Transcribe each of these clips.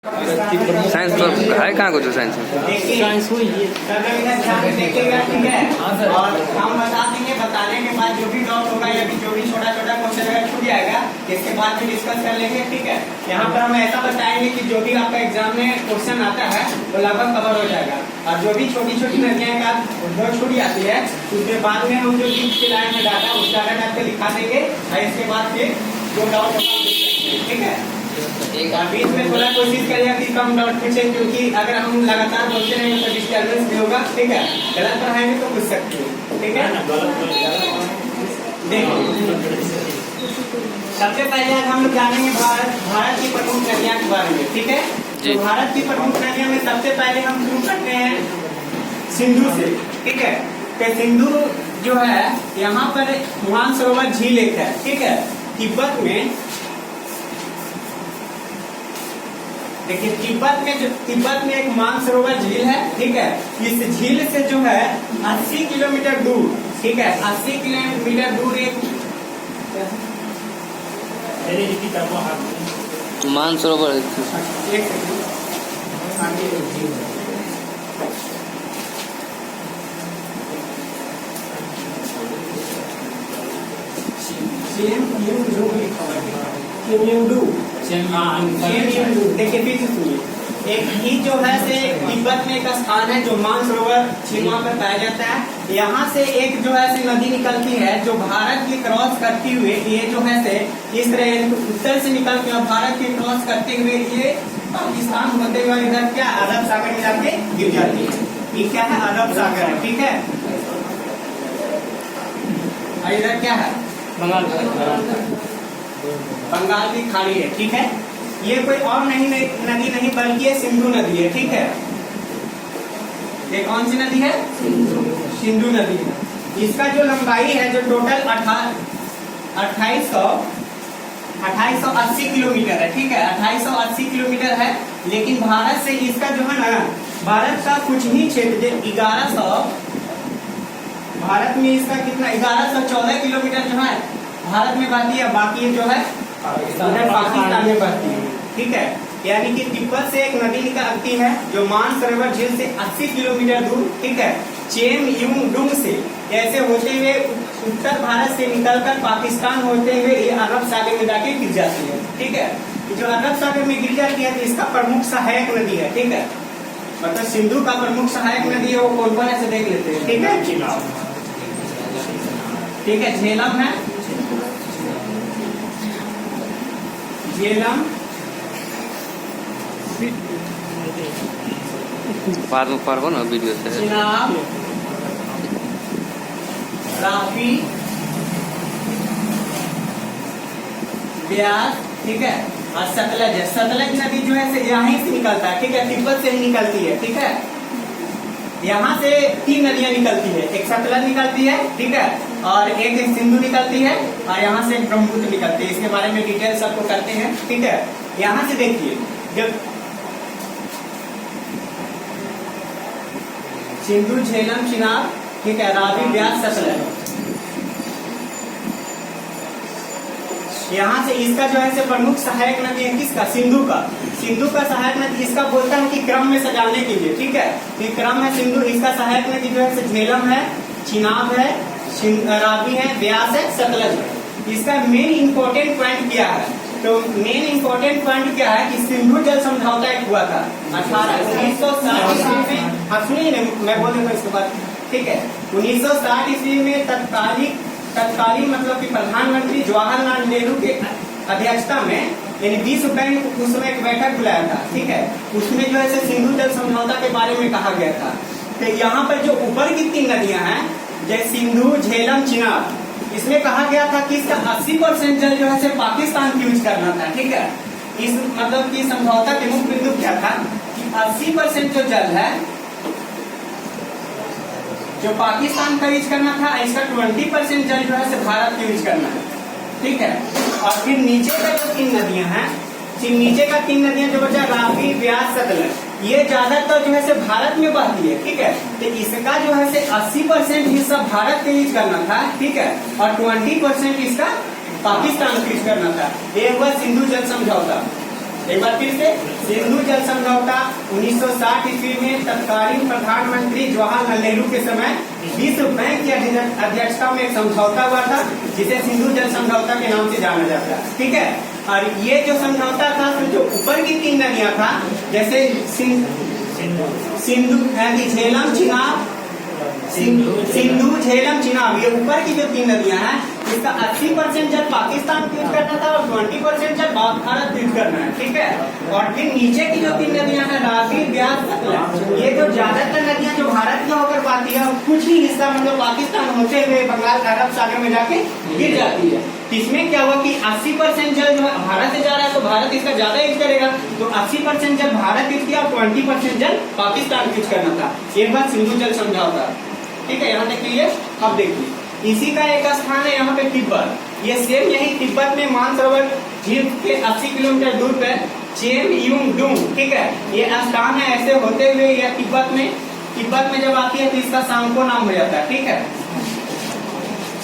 Science तो है कहाँ कुछ साइंस में साइंस हुई है देखिएगा, ठीक है। और हम बता देंगे, बताने के बाद जो भी डाउट होगा या जो भी छोटा छोटा क्वेश्चन अगर छूट जाएगा इसके बाद भी डिस्कस कर लेंगे, ठीक है। यहाँ पर हम ऐसा बताएंगे कि जो भी आपका एग्जाम में क्वेश्चन आता है वो लगभग कवर हो जाएगा, और जो भी छोटी छोटी नदियाँ का जो छूट जाती है उसके बाद में हम जो बीच के लाइन में डाटा उस डाटा टाइप पे लिखा देंगे, और इसके बाद फिर जो डाउट होगा, ठीक है। बीच में थोड़ा कोशिश करिएगा कि कम डाउट पूछे, क्योंकि अगर हम लगातार बोलते रहेंगे तो डिस्टर्बेंस भी होगा, ठीक है। गलत पढ़ाएंगे तो पूछ सकते हो, ठीक है। देखो, सबसे पहले आज हम लोग जानेंगे भारत की प्रमुख नदियाँ के बारे में, ठीक है। तो भारत की प्रमुख नदियों में सबसे पहले हम शुरू करते हैं सिंधु से, ठीक है। तो सिंधु जो है यहाँ पर मानसरोवर झील एक है, ठीक है। तिब्बत में देखिए, तिब्बत में एक मानसरोवर झील है, ठीक है। इस झील से जो है 80 किलोमीटर दूर, ठीक है, 80 किलोमीटर दूर एक मानसरोवर देखिए फिर से सुनिए, एक ही जो है से तिब्बत में एक स्थान है जो मानसरोवर झील वहाँ पर पाया जाता है। यहाँ से एक जो है से नदी निकलती है जो भारत की क्रॉस करती हुए, ये जो है से इस तरह उत्तर से निकलती है, भारत की क्रॉस करते हुए ये पाकिस्तान होते हुए इधर क्या अरब सागर में जाके गिर जाती है। ये क्या है? अरब सागर है, ठीक है। और इधर क्या है? बंगाल की खाड़ी है, ठीक है। ये कोई और नदी नहीं बल्कि ये सिंधु नदी है, ठीक है। ये कौन सी नदी है? सिंधु नदी है। इसका जो लंबाई है जो टोटल 2880 किलोमीटर है, ठीक है। 2880 किलोमीटर है, लेकिन भारत से इसका जो है ना, भारत का कुछ ही क्षेत्र 1100, भारत में इसका कितना 1114 किलोमीटर जो है भारत में बहती है, बाकी जो है पाकिस्तान में बहती है, ठीक है। यानी कि तिब्बत से एक नदी निकलती है जो मानसरोवर झील से 80 किलोमीटर दूर, ठीक है, चेम यूंग डुंग से ऐसे होते हुए उत्तर भारत से निकलकर पाकिस्तान होते हुए ये अरब सागर में जाके गिर जाती है, ठीक है। जो अरब सागर में गिर जाती है तो इसका प्रमुख सहायक नदी है, ठीक है। मतलब सिंधु का प्रमुख सहायक नदी है वो कौन कौन है से देख लेते हैं, ठीक है। ठीक है, झेलम है, झेलम, पारबो ना वीडियो से, चिनाब, रावी, ब्यास, ठीक है। और सतलज है। सतलज नदी जो है से यहाँ से निकलता है, ठीक है, तिब्बत से ही निकलती है, ठीक है। यहाँ से 3 नदियाँ निकलती है, एक सतलज निकलती है, ठीक है, और एक सिंधु निकलती है, और यहाँ से ब्रह्मपुत्र निकलती है। इसके बारे में डिटेल सबको करते हैं, ठीक है। यहाँ से देखिए, जब सिंधु, झेलम, चिनाब, ठीक है, रावी, ब्यास, सतलज, यहाँ से इसका जो है से प्रमुख सहायक नदी है किसका? सिंधु का। सिंधु का सहायक नदी इसका बोलता है कि क्रम में सजाने के लिए, ठीक है। ये क्रम है सिंधु, इसका सहायक नदी जो है से झेलम है, चिनाब है, रावी है, ब्यास है, सतलज है। इसका मेन इंपॉर्टेंट पॉइंट क्या है? तो मेन इंपॉर्टेंट पॉइंट क्या है कि सिंधु जल समझौता एक हुआ था 1960 ईस्वी में। हाँ सुनिए, मैं बोल देता हूँ इसके बाद, ठीक है। 1960 ईस्वी में तत्कालीन मतलब कि प्रधानमंत्री जवाहरलाल नेहरू के अध्यक्षता में यानी विश्व बैंक उस समय एक बैठक बुलाया था, ठीक है। उसमें जो है सिंधु जल समझौता के बारे में कहा गया था। तो यहाँ पर जो ऊपर की 3 नदियां हैं जैसे सिंधु, झेलम, चिनाब, इसमें कहा गया था कि इसका 80% जल जो है पाकिस्तान की यूज करना था, ठीक है। इस मतलब की समझौता के मुख्य बिंदु क्या था कि 80% जो जल है जो पाकिस्तान का यूज करना था, इसका 20% जल जो है भारत का यूज करना है, ठीक है। और फिर नीचे का जो 3 नदियां हैं, नीचे का 3 नदियां जो बचा रावी, ब्यास, सतलज, ये ज्यादातर जो है भारत में बहती है, ठीक है। तो इसका जो है 80% हिस्सा भारत का यूज करना था, ठीक है, और 20% इसका पाकिस्तान को यूज करना था। ये हुआ सिंधु जल समझौता, एक बार फिर से, सिंधु जल समझौता 1960 ईस्वी में तत्कालीन प्रधानमंत्री जवाहरलाल नेहरू के समय विश्व बैंक की अध्यक्षता में एक समझौता हुआ था, जिसे सिंधु जल समझौता के नाम से जाना जाता है। ठीक है, और ये जो समझौता था, तो जो ऊपर की 3 नदियां था, जैसे सिंधु नदी, झेलम, चिनाब, सिंधु, झेलम, चिनाब, ये ऊपर की जो 3 नदियां हैं, इसका 80% जल पाकिस्तान यूज करना था और 20% जल भारत यूज करना है। ठीक है, और फिर नीचे की जो 3 नदियां हैं, रावी, ब्यास, सतलज, ये जो ज्यादातर नदियां जो भारत की होकर पाती है, कुछ ही हिस्सा मतलब पाकिस्तान होते हुए बंगाल अरब सागर में जाके गिर जाती है। इसमें क्या हुआ कि 80% जल जो है भारत से जा रहा है, तो भारत इसका ज्यादा यूज करेगा, तो 80% जल भारत यूज किया और 20% जल पाकिस्तान यूज करना था। ये बात सिंधु जल समझौता। ठीक है, यहाँ तक क्लियर। अब देखिए, इसी का एक स्थान है यहाँ पे तिब्बत। ये सेम यही तिब्बत में मानसरोवर झील के 80 किलोमीटर दूर पे चेमयूंगडुंग, ठीक है, ये स्थान है। ऐसे होते हुए यह तिब्बत में जब आती है तो इसका सांको नाम हो जाता है। ठीक है,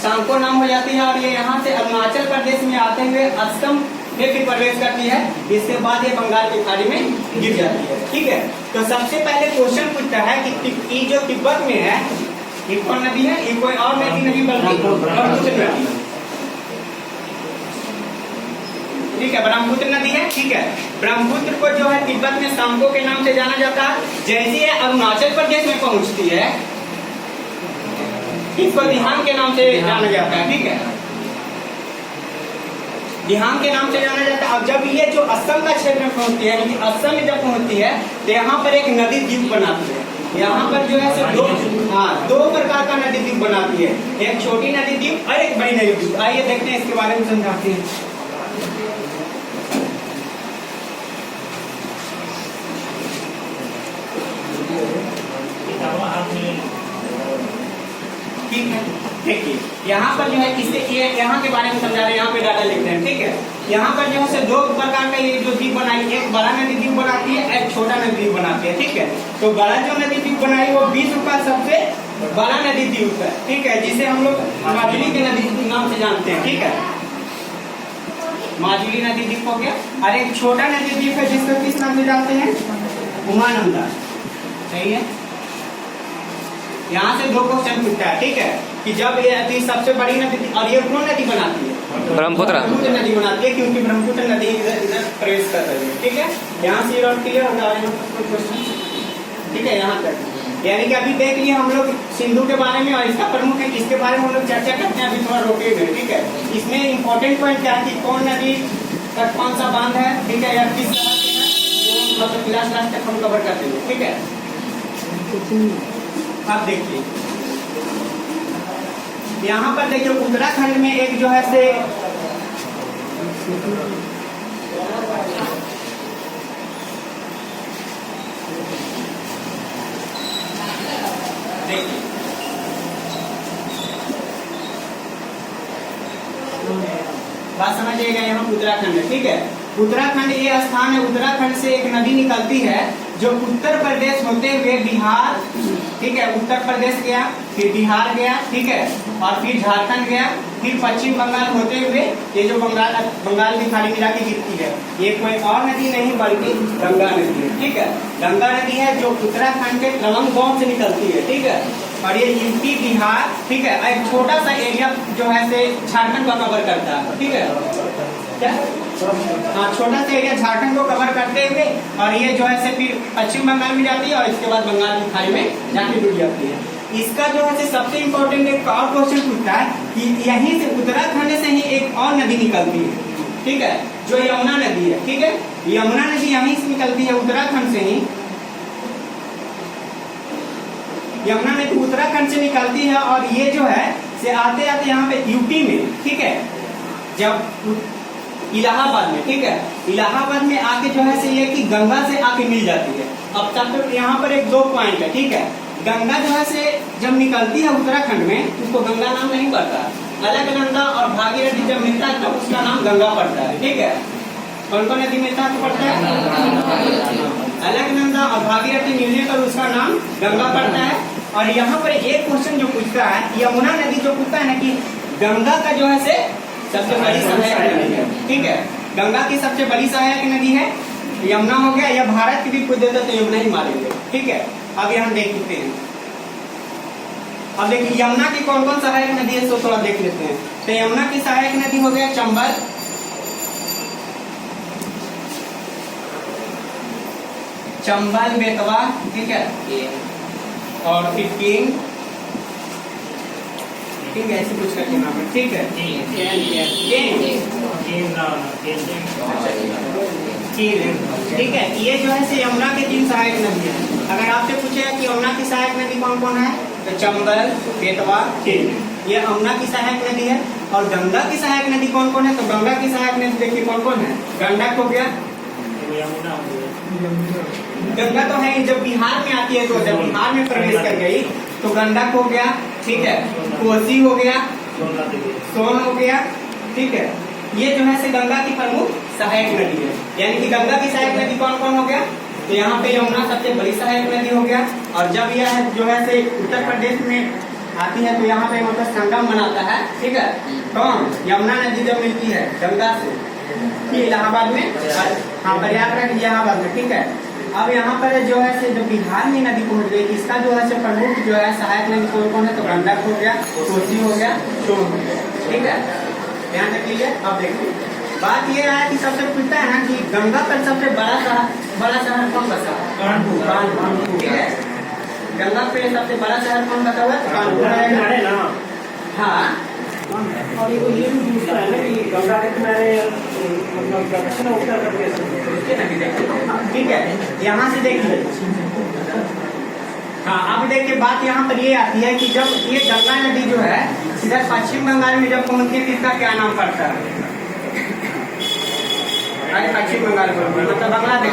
सांको नाम हो जाती है, और ये यहाँ से अरुणाचल प्रदेश में आते हुए असम में फिर प्रवेश करती है। इसके बाद ये बंगाल की खाड़ी में गिर जाती है। ठीक है, तो सबसे पहले क्वेश्चन पूछता है कि ये जो तिब्बत में है, ये कौन नदी है? ये कोई और नदी नहीं बल्कि ब्रह्मपुत्र नदी। ठीक है, ब्रह्मपुत्र नदी है। ठीक है, ब्रह्मपुत्र को जो है तिब्बत में सांको के नाम से जाना जाता है। जैसे ये अरुणाचल प्रदेश में पहुंचती है, इसको दिहांग के नाम से जाना जाता है। ठीक है, दिहांग के नाम से जाना जाता है। अब जब ये जो असम का क्षेत्र में पहुंचती है, यानी असम में जब पहुंचती है, तो यहाँ पर एक नदी द्वीप बनाती है। यहाँ पर जो है दो प्रकार का नदी द्वीप बनाती है, एक छोटी नदी द्वीप और एक बड़ी नदी द्वीप। आइए देखते हैं, इसके बारे में समझाते हैं। ठीक है, देखिए यहाँ पर जो है इससे यहाँ के बारे में समझा रहे हैं, यहाँ पे डाटा लिखते हैं। ठीक है, यहाँ पर जो है 2 प्रकार का ये जो द्वीप बनाई, एक बड़ा नदी द्वीप बनाती है, एक छोटा नदी द्वीप बनाती है। ठीक है, तो बड़ा जो नदी द्वीप बनाई वो विश्व का सबसे बड़ा नदी द्वीप है। ठीक है, जिसे हम लोग माजुली के नदी नाम से जानते हैं। ठीक है, माजुली नदी द्वीप हो गया। और एक छोटा नदी द्वीप है जिसको किस नाम से जानते हैं? उमानंदा। सही है, यहाँ से 2 क्वेश्चन पूछता है। ठीक है, कि जब ये सबसे बड़ी नदी, और ये कौन नदी बनाती है? ब्रह्मपुत्र नदी बनाती है, क्योंकि ब्रह्मपुत्र नदी इधर प्रवेश कर रही है। ठीक है, यहाँ से और क्लियर हो गया क्वेश्चन। ठीक है, यहाँ तक यानी कि अभी देख लिए हम लोग सिंधु के बारे में, और इसका प्रमुख है, इसके बारे में हम लोग चर्चा करते हैं। अभी थोड़ा रोके हुए। ठीक है, इसमें इम्पोर्टेंट पॉइंट क्या है कि कौन नदी का कौन सा बांध है, ठीक है, या किस तरह से है, वो मतलब क्लास तक हम कवर करते हैं। ठीक है, अब देखिए यहाँ पर देखिए उत्तराखंड में एक जो है से देखिए बात समझिएगा, यहाँ उत्तराखंड है। ठीक है, उत्तराखंड ये स्थान है। उत्तराखंड से एक नदी निकलती है जो उत्तर प्रदेश होते हुए बिहार, ठीक है, उत्तर प्रदेश गया, फिर बिहार गया, ठीक है, और फिर झारखंड गया, फिर पश्चिम बंगाल होते हुए ये जो बंगाल की खाड़ी में जाके गिरती है। ये कोई और नदी नहीं बल्कि गंगा नदी है। ठीक है, गंगा नदी है जो उत्तराखंड के तवांग गांव से निकलती है। ठीक है, और ये यूपी, बिहार, ठीक है, एक छोटा सा एरिया जो है से झारखंड को कवर करता है। ठीक है, क्या? हाँ, छोटा सा एरिया झारखंड को कवर करते हुए, और ये जो है से फिर पश्चिम बंगाल में जाती है, और इसके बाद बंगाल की खाड़ी में जाके डूब जाती है। इसका जो है सबसे इम्पोर्टेंट एक और क्वेश्चन पूछता है कि यहीं से उत्तराखंड से ही एक और नदी निकलती है। ठीक है, जो यमुना नदी है। ठीक है, यमुना नदी यहीं से निकलती है, उत्तराखंड से ही। यमुना नदी उत्तराखंड से निकलती है, और ये जो है से आते आते यहाँ पे यूपी में, ठीक है, जब इलाहाबाद में, ठीक है, इलाहाबाद में आके जो है से ये कि गंगा से आके मिल जाती है। अब तक तो यहाँ पर एक 2 पॉइंट है। ठीक है, गंगा जो है से जब निकलती है उत्तराखंड में, उसको गंगा नाम नहीं पड़ता। अलकनंदा और भागीरथी जब मिलता है तब उसका नाम गंगा पड़ता है। ठीक है, कौन कौन नदी मिलता है तो पड़ता है? अलकनंदा और भागीरथी मिलने पर उसका नाम गंगा पड़ता है। और यहाँ पर एक क्वेश्चन जो पूछता है, यमुना नदी जो पूछता है ना कि गंगा का जो है से सबसे बड़ी सहायक नदी है। ठीक है, गंगा की सबसे बड़ी सहायक नदी है, यमुना हो गया, या भारत की भी पूछ देता तो यमुना ही मारेंगे। ठीक है, अब ये हम देख लेते हैं। अब देखिए यमुना की कौन कौन सहायक नदी है, तो थोड़ा देख लेते हैं। तो यमुना की सहायक नदी हो गया चंबल, चंबल, बेतवा, ठीक है, और फिर किंग, किंग ऐसे कुछ करके नाम है। ठीक है, ठीक है, ये जो है से यमुना के 3 सहायक नदी है। अगर आपसे पूछेगा कि यमुना की सहायक नदी कौन कौन है, तो चंबल, बेतवा, किंग, ये यमुना की सहायक नदी है। और गंगा की सहायक नदी कौन कौन है, तो गंगा की सहायक नदी देखिए कौन कौन है। गंडक हो गया, गंगा तो है जब बिहार में आती है, तो जब बिहार में प्रवेश कर गई तो गंडक हो गया। ठीक है, कोसी हो गया, सोन हो गया। ठीक है, ये जो है से गंगा की प्रमुख सहायक नदी है। यानी कि गंगा की सहायक नदी कौन कौन हो गया, तो यहाँ पे यमुना सबसे बड़ी सहायक नदी हो गया। और जब यह जो है से उत्तर प्रदेश में आती है तो यहाँ पे मतलब संगम बनाता है। ठीक है, कौन, यमुना नदी जब मिलती है गंगा से इलाहाबाद में, हाँ प्रयागराज इलाहाबाद में। ठीक है, अब यहाँ पर जो है से जब बिहार में नदी पहुँच गई, इसका जो है से प्रमुख जो है सहायक नदी कौन कौन है, तो गंडक हो गया, कोसी हो गया, सोन हो गया। ठीक है, ध्यान रखिए। अब देखिए बात ये है कि सबसे पूछता है ना कि गंगा पर सबसे बड़ा शहर कौन बसा, कानपुर। ठीक है, गंगा पे सबसे बड़ा शहर कौन बसा हुआ है, कानपुर है ना। हाँ, और ये भी पूछता है ना कि गंगा के किनारे मतलब दक्षिण उत्तर प्रदेश। ठीक है, यहाँ से देखिए, हाँ अब देखिए बात यहाँ पर ये आती है कि जब ये गंगा नदी जो है इधर पश्चिम बंगाल में जब पहुंचती है, इसका क्या नाम पड़ता है, अरे पश्चिम बंगाल मतलब बांग्लादेश,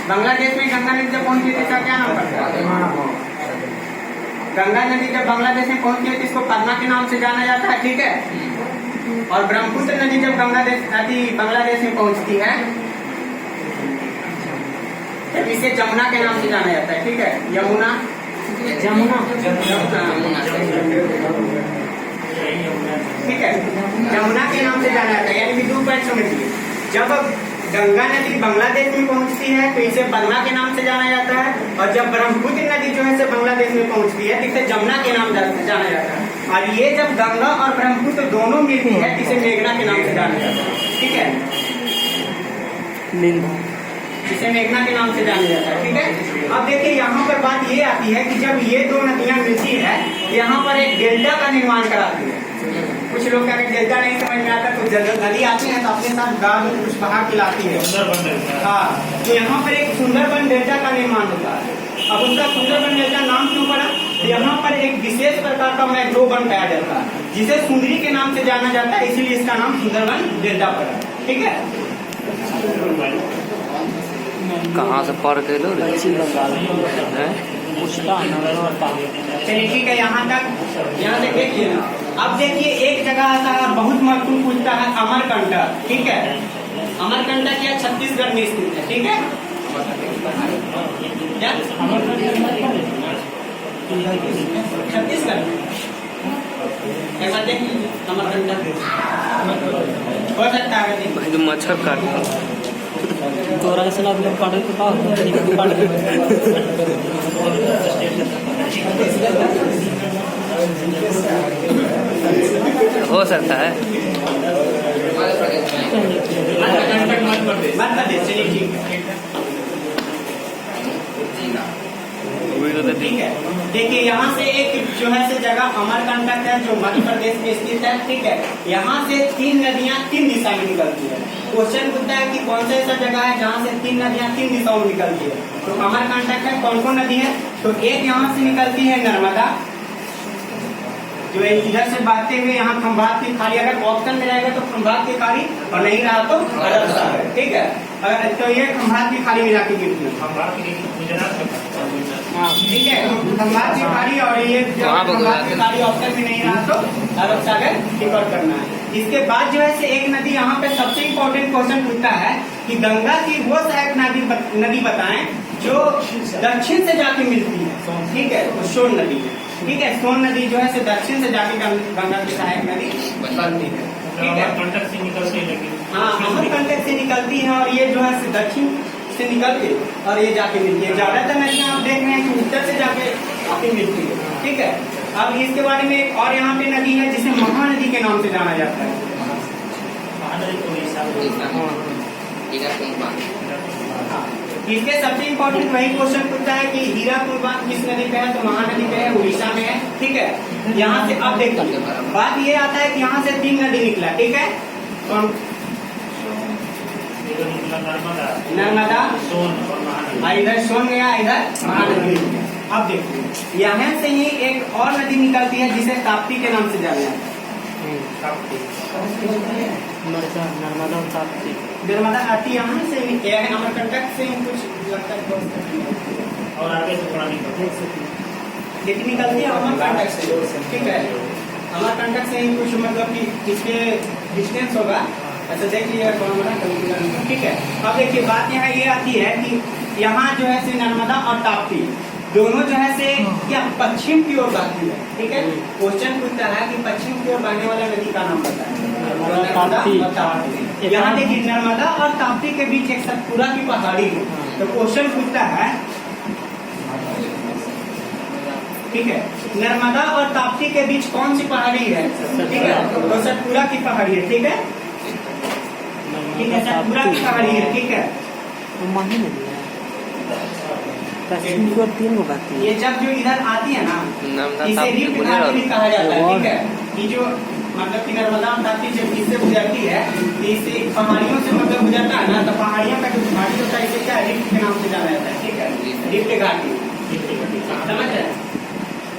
बांग्लादेश में गंगा नदी जब पहुंचती है इसका क्या नाम पड़ता है। गंगा नदी जब बांग्लादेश में पहुंचती है तो इसको पदमा के नाम से जाना जाता है। ठीक है, और ब्रह्मपुत्र नदी जब बांग्लादेश में पहुंचती है तो इसे जमुना के नाम से जाना जाता है। ठीक है, यमुना, जमुना, ठीक है, जमुना के नाम से जाना जाता है। यानी कि 2 पॉइंट समझिए, जब गंगा नदी बांग्लादेश में पहुंचती है तो इसे पदमा के नाम से जाना जाता है, और जब ब्रह्मपुत्र नदी जो है बांग्लादेश में पहुंचती है तो इसे जमुना के नाम से जाना जाता है। और ये जब गंगा और ब्रह्मपुत्र दोनों मिलती है तो इसे मेघना के नाम से जाना जाता है। ठीक है, इसे मेघना के नाम से जाना जाता है। ठीक है, अब देखिए यहाँ पर बात ये आती है कि जब ये 2 नदियां मिलती है यहाँ पर एक डेल्टा का निर्माण कराती है। कुछ लोग अगर डेल्टा नहीं समझ में आता तो जब नदी आती है तो अपने साथ गाँव में कुछ बहा के लाती है। हाँ, तो यहाँ पर एक सुंदरबन डेल्टा का निर्माण होता है। अब उसका सुंदरबन डेल्टा नाम क्यों पड़ा, तो यहाँ पर एक विशेष प्रकार का मैंग्रोव वन पाया जाता है जिसे सुंदरी के नाम से जाना जाता है, इसीलिए इसका नाम सुंदरबन डेल्टा पड़ा। ठीक है, कहाँ से पढ़ के लो, चलिए ठीक है, यहाँ तक देखिए ना। अब देखिए एक जगह आता है बहुत महत्वपूर्ण पूछता है, अमरकंटक। ठीक है, अमरकंटक क्या छत्तीसगढ़ में स्थित है। ठीक है, छत्तीसगढ़ देखिए अमरकंटक हो सकता है। जो मच्छर काट हो सकता है। ठीक है, देखिए यहाँ से एक जो है से जगह अमरकंटक है जो मध्य प्रदेश में स्थित है। ठीक है, यहाँ से 3 नदियाँ 3 दिशा में निकलती है। क्वेश्चन पूछता है कि कौन सा ऐसा जगह है जहाँ से 3 नदियाँ 3 दिशाओं में निकलती है, तो अमरकंटक है। कौन कौन नदी है, तो एक यहाँ से निकलती है नर्मदा, जो इधर से बहते हुए यहाँ खंभात की खाड़ी, अगर ऑप्शन में रहेगा तो खंभात की खाड़ी, और नहीं रहा तो अरब सागर। ठीक है, अगर तो ये खंभात की खाड़ी मिला के गिरती है। हाँ ठीक है, खंभात की खाड़ी और ये खंभात की खाड़ी ऑप्शन में नहीं रहा तो अरब सागर टिकट करना है। इसके बाद जो है एक नदी यहाँ पे सबसे इम्पोर्टेंट क्वेश्चन पूछता है कि गंगा की वो सहायक नदी बताएं जो दक्षिण से जाके मिलती है। ठीक है, तो सोन नदी है। ठीक है, सोन नदी जो है दक्षिण से जाके गंगा की सहायक नदी बनती है। ठीक है, कंटक से निकलते हैं लेकिन हाँ अमरकंटक से निकलती है और ये जो है दक्षिण से निकल के और ये जाके मिलती है। ज्यादातर नदियाँ आप देख रहे हैं कि उत्तर से जाके आके मिलती है। ठीक है, अब इसके बारे में एक और यहाँ पे नदी है जिसे महानदी के नाम से जाना जाता है। महानदी को हाँ, इसके सबसे इम्पोर्टेंट वही क्वेश्चन पूछता है कि हीराकुद बांध किस नदी पे है, तो महानदी पे है, उड़ीसा में है। ठीक है, यहाँ से अब देखिए बात ये आता है कि यहाँ से 3 नदी निकला। ठीक है, कौन? नर्मदा, सोन और महानदी। इधर सोन गया, इधर महानदी गया। अब देखिए यहाँ से ही एक और नदी निकलती है जिसे ताप्ती के नाम से जाना जाता है। नर्मदा और ताप्ती। नर्मदा आती यहाँ से अमरकंटक से कुछ लगता है और आगे से थोड़ा लेकिन निकलती है अमरकंटक से। ठीक है, अमरकंटक से ही कुछ मतलब कि इसके डिस्टेंस होगा, ऐसा देख लिया। ठीक है, अब देखिए बात यहाँ ये आती है कि यहाँ जो है से नर्मदा और ताप्ती दोनों जो है से क्या पश्चिम की ओर बहती है। ठीक है, क्वेश्चन पूछता है कि पश्चिम की ओर बहने वाला नदी का नाम पता है, नर्मदा और ताप्ती। यहाँ देखिए नर्मदा और ताप्ती के बीच एक सतपुरा की पहाड़ी है, तो क्वेश्चन पूछता है, ठीक है, नर्मदा और ताप्ती के बीच कौन सी पहाड़ी है? ठीक है, तो सतपुरा की पहाड़ी है। ठीक है, ठीक है, सतपुरा की पहाड़ी है। ठीक है, पश्चिम की ओर 3 बात है। ये जब जो इधर आती है ना, इसे रिफ्ट घाटी भी कहा जाता है। ठीक है, ये जो मतलब कि नर्मदा और ताप्ती जब इससे गुजरती है, इसे पहाड़ियों से मतलब गुजरता है ना, तो पहाड़ियों का जो घाटी होता है इसे क्या रिफ्ट के नाम से जाना जाता है। ठीक है, रिफ्ट घाटी समझ रहे हैं?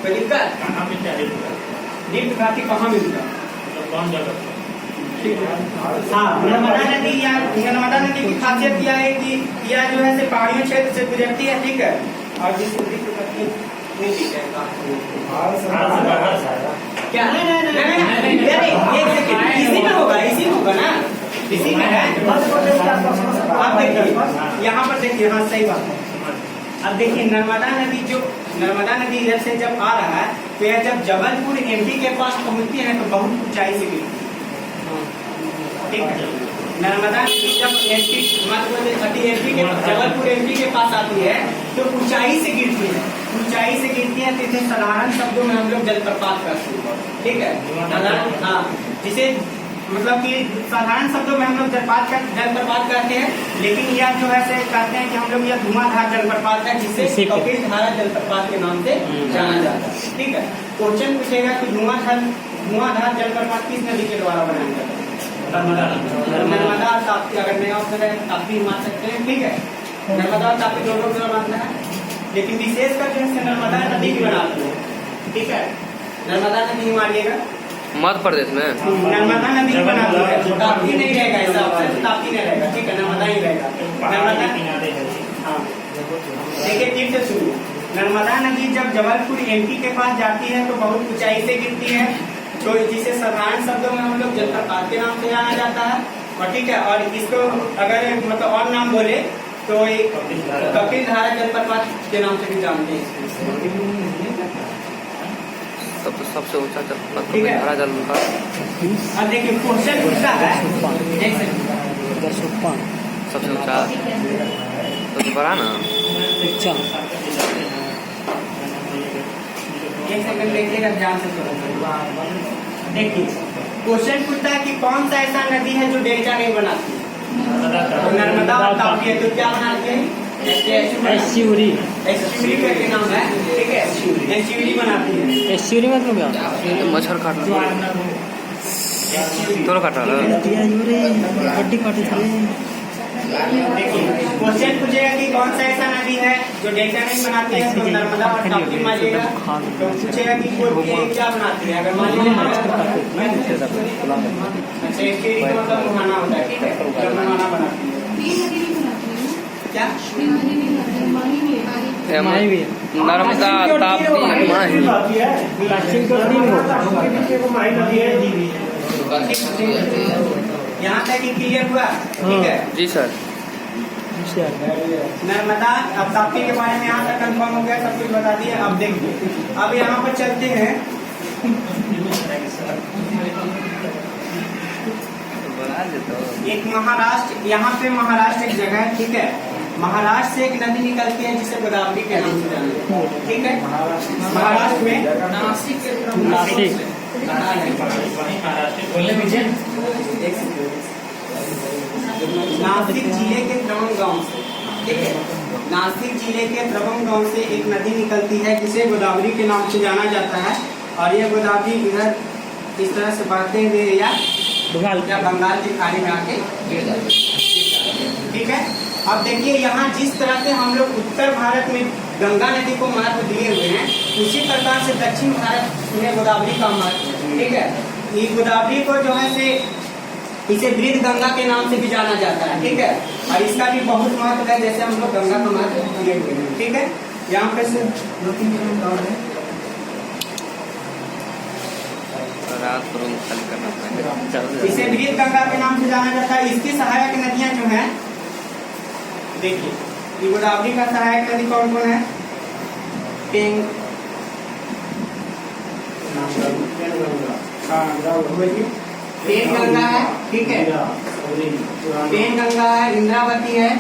कोई दिक्कत? कहाँ मिलता है रिफ्ट घाटी कहाँ मिलता है? कौन जगह? हाँ, नर्मदा नदी या नर्मदा नदी की खासियत क्या है कि यह जो है से पहाड़ियों क्षेत्र से गुजरती है। ठीक है, और जिसको नहीं ठीक है क्या इसी में होगा, इसी में होगा ना, इसी में है। अब देखिए यहाँ पर देखिए, हाँ सही बात है। अब देखिए नर्मदा नदी इधर से जब आ रहा है तो यह जब जबलपुर एमपी के पास पहुंचती है तो बहुत ऊंचाई से गिरती है। ठीक है, नर्मदा नदी जब एमपी एमपी के जबलपुर एमपी के पास आती है तो ऊंचाई से गिरती है, ऊंचाई से गिरती है, तो इसे साधारण शब्दों में हम लोग जलप्रपात करते हैं। ठीक है, हाँ, जिसे मतलब कि साधारण शब्दों में हम लोग जलप्रपात करते हैं, लेकिन यह जो है से कहते हैं कि हम लोग यह धुआंधार जलप्रपात है जिसे कपिलधारा जलप्रपात के नाम से जाना जाता है। ठीक है, क्वेश्चन पूछेगा कि धुआंधार जलप्रपात किस नदी के द्वारा बनाया जाता है? नर्मदा और ताप्ती। अगर नया ऑप्शन है ताप्ती मान सकते हैं। ठीक है, नर्मदा और ताप्ती दोनों को मानना है, लेकिन विशेषकर जो है नर्मदा नदी भी बनाती है। ठीक है, नर्मदा नदी मानिएगा मध्य प्रदेश में नर्मदा नदी बनाती है, ताप्ती नहीं रहेगा, ऐसा ऑप्शन ताप्ती नहीं रहेगा। ठीक है, नर्मदा ही रहेगा। नर्मदा किनारे है। हाँ, देखिए ठीक से सुनिए, नर्मदा नदी जब जबलपुर एमपी के पास जाती है तो बहुत ऊंचाई से गिरती है, तो जिसे साधारण शब्दों में हम लोग जलप्रपात के नाम से जाना जाता है। और ठीक है, और इसको अगर मतलब और नाम बोले तो कपिलधारा जलप्रपात के नाम से भी जानते हैं। सबसे ऊंचा जलप्रपात ठीक है। कपिलधारा जलप्रपात। अब देखिए क्वेश्चन पूछता है, सबसे ऊंचा सबसे बड़ा ना। एक सेकंड देखिएगा ध्यान से। देखिए क्वेश्चन पूछता है कि कौन सा ऐसा नदी है जो डेल्टा नहीं बनाती? तो नर्मदा और ताप्ती है, तो क्या बनाती है? एस्च्यूरी करके नाम है। ठीक है, एस्च्यूरी बनाती है। एस्च्यूरी मतलब क्या? मच्छर काट तोड़ काट रहा बड्डी काटे थे। देखिए क्वेश्चन पूछेगा कि कौन सा ऐसा नदी है जो डेल्टा नहीं बनाती है, तो नर्मदा और ताप्ती मानिएगा। तो पूछेगा कि कोई क्या बनाती है, अगर मानिएगा अच्छा एस्च्यूरी का मतलब मुहाना होता है। ठीक है, जो मुहाना बनाती है क्या? नर्मदा ताप्ती माही। यहाँ तक ही क्लियर हुआ? ठीक है जी सर। नर्मदा अब ताप्ती के बारे में यहाँ तक कंफर्म हो गया, सब कुछ बता दिया। अब देखिए, अब यहाँ पर चलते हैं एक महाराष्ट्र, यहाँ पे महाराष्ट्र एक जगह है, ठीक है। महाराष्ट्र से एक नदी निकलती है जिसे गोदावरी के नाम से जाना जाता है, ठीक है। महाराष्ट्र में नासिक जिले के द्रवण गांव से, ठीक है, नासिक जिले के द्रवण गांव से एक नदी निकलती है जिसे गोदावरी के नाम से जाना जाता है। और ये गोदावरी इधर इस तरह से बहते हुए या बंगाल की खाड़ी में आके गिर जाती है, ठीक है। अब देखिए यहाँ जिस तरह से हम लोग उत्तर भारत में गंगा नदी को महत्व दिए हुए हैं, उसी प्रकार से दक्षिण भारत में गोदावरी का महत्व, ठीक है। ये गोदावरी को जो है से इसे वृद्ध गंगा के नाम से भी जाना जाता है, ठीक है। और इसका भी बहुत महत्व है, जैसे हम लोग गंगा का महत्व दिए हुए हैं, ठीक है। यहाँ पे से 2-3 किलोमीटर और है। इसे वृद्ध गंगा के नाम से जाना जाता है। इसकी सहायक नदियां जो हैं, देखिए ये गोदावरी का सहायक नदी कौन कौन है? पेन गंगा है, ठीक है, पेन गंगा है, इंद्रावती है,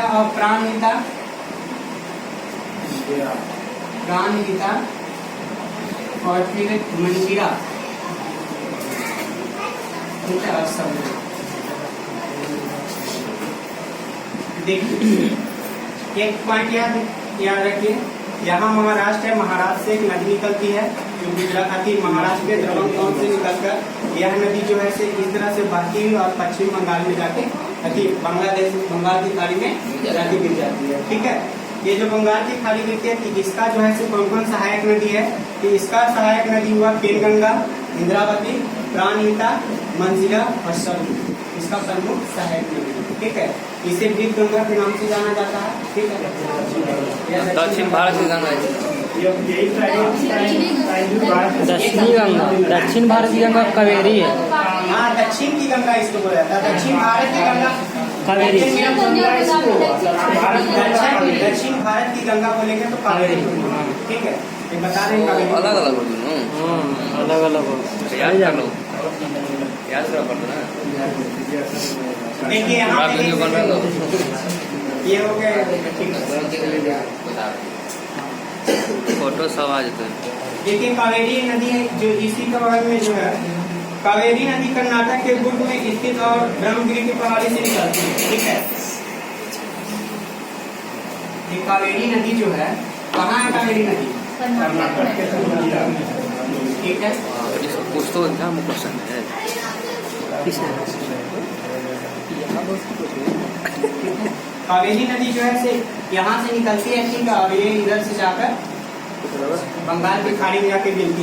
और प्राणहिता और फिर मंजीरा, ठीक है। देखिए एक पॉइंट याद रखिए, यहाँ महाराष्ट्र है, महाराष्ट्र से एक नदी निकलती है जो गुजरात महाराष्ट्र के द्रवण गांव से निकलकर यह नदी जो है से इस तरह से बहती हुई और पश्चिम बंगाल में जाके बंगाल की खाड़ी में जाके गिर जाती है, ठीक है। ये जो बंगाल की खाड़ी गिरती है कि इसका जो है कौन कौन सहायक नदी है? कि इसका सहायक नदी हुआ पेनगंगा, इंद्रावती, प्राणहिता, मंजीरा और सरयू, इसका प्रमुख सहायक नदी, ठीक है। इसे वृद्ध गंगा के नाम से जाना जाता है, ठीक है। दक्षिण भारत की गंगा दक्षिण भारत की गंगा कावेरी है। हाँ, दक्षिण की गंगा इसको बोला जाता है। दक्षिण भारत की गंगा कावेरी, दक्षिण भारत की गंगा बोलेंगे तो कावेरी, ठीक है। ये बता रहे हैं अलग अलग अलग अलग याद करा पड़ता ना। देखिए यहाँ पे ये हो गया, फोटो सब आ जाते हैं। देखिए कावेरी नदी है जो इसी के बगल में जो है, कावेरी नदी कर्नाटक के पूर्व में स्थित और ब्रह्मगिरी की पहाड़ी से निकलती है, ठीक है। ये कावेरी नदी जो है, कहाँ है कावेरी नदी? कर्नाटक के, ठीक है। कुछ तो क्या क्वेश्चन है? कावेरी नदी जो है से यहाँ से निकलती है, ठीक है, और ये इधर से जाकर बंगाल की खाड़ी में जाके मिलती है।